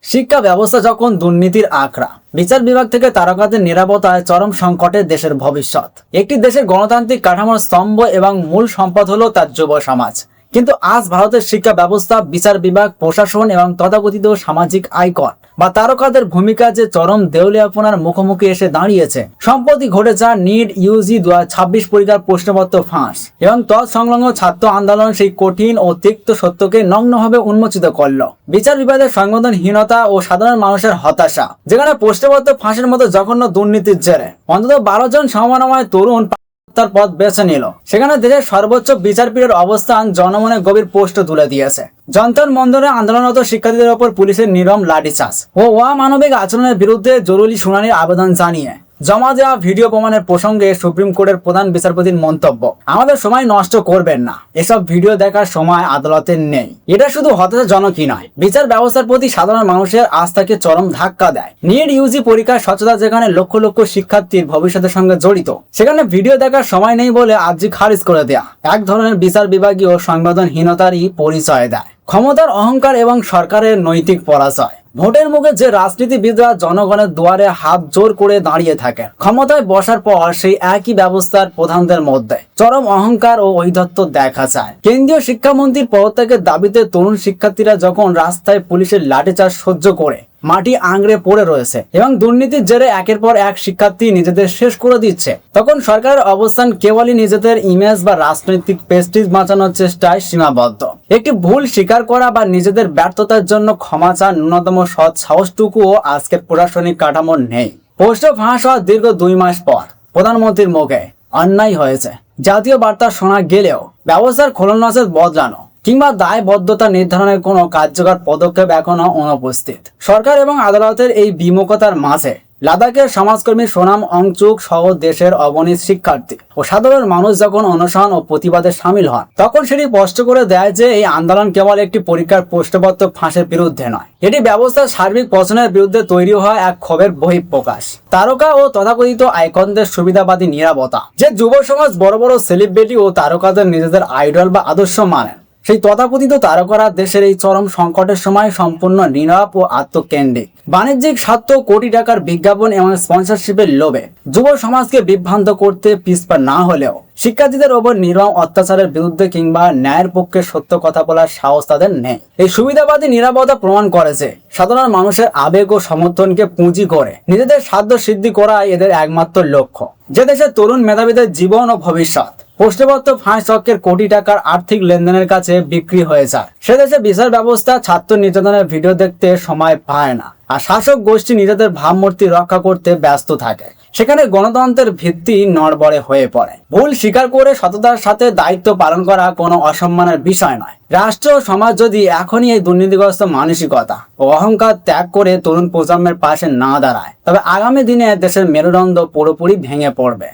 শিক্ষা ব্যবস্থা যখন দুর্নীতির আখড়া, বিচার বিভাগ থেকে তারকাদের নিরাপত্তায় চরম সংকটে দেশের ভবিষ্যৎ। একটি দেশের গণতান্ত্রিক কাঠামোর স্তম্ভ এবং মূল সম্পদ হলো তার যুব সমাজ। কিন্তু আজ ভারতের শিক্ষা ব্যবস্থা, বিচার বিভাগ, প্রশাসন এবং তথাকথিত সামাজিক আইকন বা তারকাদের ভূমিকা যে চরম দেউলিয়াপনার মুখোমুখি এসে দাঁড়িয়েছে। সম্প্রতি ঘটেছে নিট ইউজি 2026 পরীক্ষার প্রশ্নপত্র ফাঁস এবং তৎসংলগ্ন ছাত্র আন্দোলন সেই কঠিন ও তিক্ত সত্যকে নগ্নভাবে উন্মোচিত করল। বিচার বিভাগের সংবেদনহীনতা ও সাধারণ মানুষের হতাশা, যেখানে প্রশ্নপত্র ফাঁসের মতো জঘন্য দুর্নীতির জেরে অন্তত 12 জন সমমনাময় তরুণ তার পথ বেছে নিল, সেখানে দেশের সর্বোচ্চ বিচারপীঠের অবস্থান জনমনে গভীর প্রশ্ন তুলে দিয়েছে। যন্তর মন্তরে আন্দোলনরত শিক্ষার্থীদের ওপর পুলিশের নিরম লাঠিচার্জ ও অমানবিক আচরণের বিরুদ্ধে জরুরি শুনানির আবেদন জানিয়ে জমা দেওয়া ভিডিও প্রমাণের প্রসঙ্গে সুপ্রিম কোর্টের প্রধান বিচারপতির মন্তব্য, আমাদের সময় নষ্ট করবেন না, এসব ভিডিও দেখার সময় আদালতের নেই। এটা শুধু হতাশাজনকই নয়, বিচার ব্যবস্থার প্রতি সাধারণ মানুষের আস্থাকে চরম ধাক্কা দেয়। নিট ইউজি পরীক্ষার স্বচ্ছতা যেখানে লক্ষ লক্ষ শিক্ষার্থীর ভবিষ্যতের সঙ্গে জড়িত, সেখানে ভিডিও দেখার সময় নেই বলে আর্জি খারিজ করে দেয়া এক ধরনের বিচার বিভাগীয় সংবেদনহীনতারই পরিচয় দেয়। ক্ষমতার অহংকার এবং সরকারের নৈতিক পরাজয়। ভোটের মুখে যে রাজনীতিবিদরা জনগণের দুয়ারে হাত জোর করে দাঁড়িয়ে থাকে, ক্ষমতায় বসার পর সেই একই ব্যবস্থার প্রধানদের মধ্যে চরম অহংকার ও ঔদ্ধত্য দেখা যায়। কেন্দ্রীয় শিক্ষামন্ত্রীর পদত্যাগের দাবিতে তরুণ শিক্ষার্থীরা যখন রাস্তায় পুলিশের লাঠিচার্জ সহ্য করে মাটি আংড়ে পড়ে রয়েছে এবং দুর্নীতির জেরে একের পর এক শিক্ষার্থী নিজেদের শেষ করে দিচ্ছে, তখন সরকারের অবস্থান কেবলই নিজেদের ইমেজ বা রাজনৈতিক প্রেস্টিজ বাঁচানোর চেষ্টায় সীমাবদ্ধ। একটি ভুল স্বীকার করা বা নিজেদের ব্যর্থতার জন্য ক্ষমা চাওয়ার ন্যূনতম সৎ সাহসটুকুও আজকের প্রশাসনিক কাঠামো নেই। পোস্ট ফাঁস হওয়ার দীর্ঘ 2 মাস পর প্রধানমন্ত্রীর মুখে অন্যায় হয়েছে জাতীয় বার্তা শোনা গেলেও ব্যবস্থার খোলনলচের বদলানো কিংবা দায়বদ্ধতা নির্ধারণের কোনো কার্যকর পদক্ষেপ এখনো অনুপস্থিত। সরকার এবং আদালতের এই বিমুখতার মাঝে লাদাখের সমাজকর্মী সোনাম ওয়াংচুক সহ দেশের অগণিত শিক্ষার্থী ও সাধারণ মানুষ যখন অনশন ও প্রতিবাদে সামিল হন, তখন সেটি স্পষ্ট করে দেয় যে এই আন্দোলন কেবল একটি পরীক্ষার প্রশ্নপত্র ফাঁসের বিরুদ্ধে নয়, এটি ব্যবস্থার সার্বিক পতনের বিরুদ্ধে তৈরি হওয়া এক ক্ষোভের বহিঃপ্রকাশ। তারকা ও তথাকথিত আইকনদের সুবিধাবাদী নিরাপত্তা, যে যুব সমাজ বড় বড় সেলিব্রিটি ও তারকাদের নিজেদের আইডল বা আদর্শ মানেন, সেই তথাকথিত তারকারা দেশের এই চরম সংকটের সময় সম্পূর্ণ নীরব ও আত্মকেন্দ্রিক। বাণিজ্যিক স্বার্থ, কোটি টাকার বিজ্ঞাপন এবং স্পন্সরশিপের লোভে যুব সমাজকে বিভ্রান্ত করতে পিছপা না হলেও শিক্ষার্থীদের ওপর নির্মম অত্যাচারের বিরুদ্ধে কিংবা ন্যায়ের পক্ষে সত্য কথা বলার সাহস তাদের নেই। এই সুবিধাবাদী নিরাপত্তা প্রমাণ করেছে সাধারণ মানুষের আবেগ ও সমর্থনকে পুঁজি করে নিজেদের সাধ্য সিদ্ধি করাই এদের একমাত্র লক্ষ্য। যে দেশের তরুণ মেধাবীদের জীবন ও ভবিষ্যৎ প্রশ্নপত্র ফাঁস চক্রের কোটি টাকার আর্থিক লেনদেনের কাছে বিক্রি হয়ে যায়, সে দেশে বিচার ব্যবস্থা ছাত্র নির্যাতনের ভিডিও দেখতে সময় পায় না, আর শাসক গোষ্ঠী নিজেদের ভাবমূর্তি রক্ষা করতে ব্যস্ত থাকে। সেখানে গণতন্ত্রের ভিত্তি নড়বড়ে হয়ে পড়ে। ভুল স্বীকার করে সততার সাথে দায়িত্ব পালন করা কোনো অসম্মানের বিষয় নয়। রাষ্ট্র ও সমাজ যদি এখনই এই দুর্নীতিগ্রস্ত মানসিকতা ও অহংকার ত্যাগ করে তরুণ প্রজন্মের পাশে না দাঁড়ায়, তবে আগামী দিনে দেশের মেরুদণ্ড পুরোপুরি ভেঙে পড়বে।